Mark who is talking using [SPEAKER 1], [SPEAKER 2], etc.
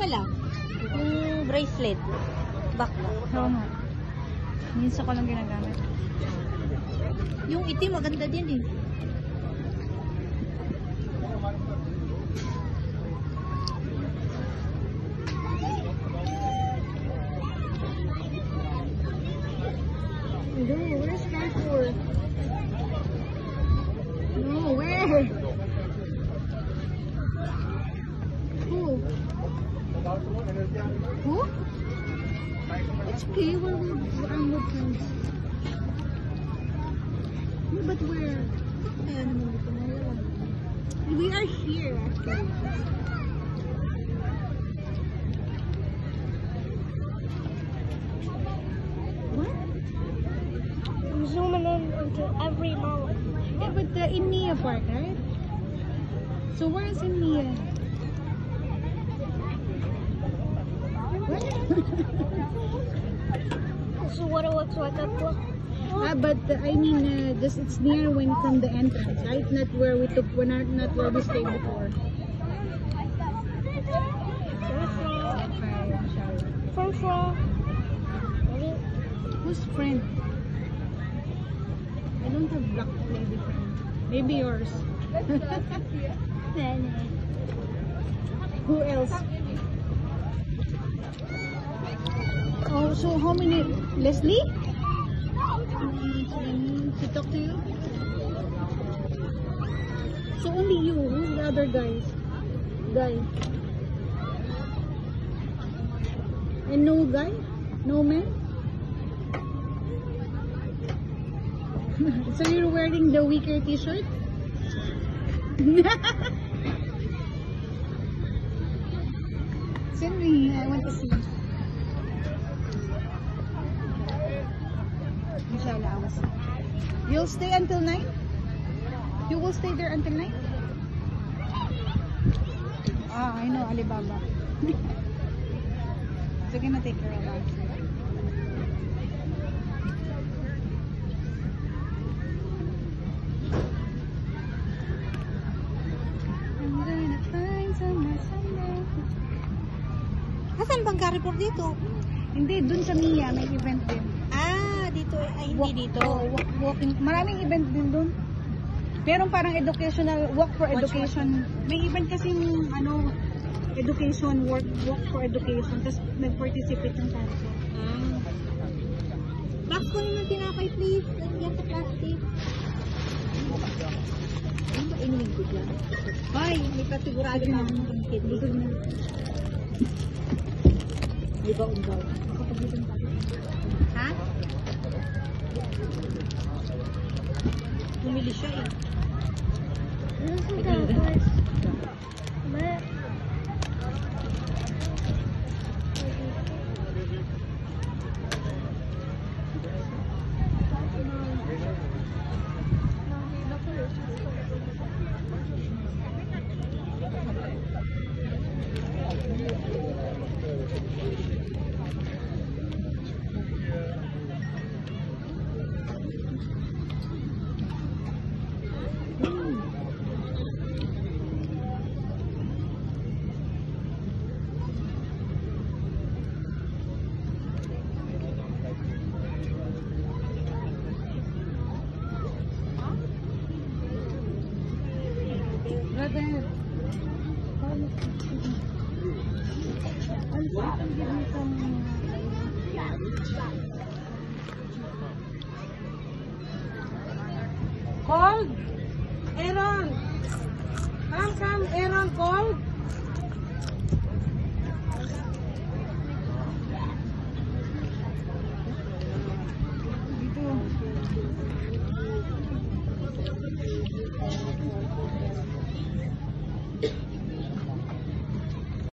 [SPEAKER 1] pala. Yung bracelet. Bakla.
[SPEAKER 2] Oo nga. Minsan ko lang ginagamit.
[SPEAKER 1] Yung itim, maganda din eh.
[SPEAKER 2] No, where's Carrefour? No, where? Who? Who? It's okay, we're with friends. No, but where?
[SPEAKER 1] Ayan naman dito na yun.
[SPEAKER 2] We are here, actually. What?
[SPEAKER 3] I'm zooming in into every mall.
[SPEAKER 2] Yeah, but the Inmia part, right? So where is Inmia? What?
[SPEAKER 3] So what it looks like up there.
[SPEAKER 2] But I mean, just it's near when from the entrance, right? Not where we took, not where we stayed before. Who's friend? I don't have black lady friend. Maybe yours. Who else? Oh, so how many? Leslie? She talked to you? So only you. Who's the other guys? Guy. And no guy? No man? So you're wearing the weaker t-shirt? Send me. I want to see. Inshallah, I will see. You'll stay until 9? You will stay there until 9? Ah, I know, Alibaba. They're gonna take care of us. I'm gonna find someone someday.
[SPEAKER 1] Asan bang Carrefour dito?
[SPEAKER 2] Hindi, dun sa Mia, may event din.
[SPEAKER 1] Dito, ay hindi dito.
[SPEAKER 2] Walking. Maraming event din dun. Pero parang educational, walk for education. May event kasi ano, education, walk for education. Tapos nag-participate ng tao.
[SPEAKER 1] Box ko naman tinapay, please. Nandiyan sa plastic. Ano ba inilingkod lang? Ay, may kasigurado na akong kidney. Di ba umbaw? Ha? Bumili siya eh.
[SPEAKER 2] Cold?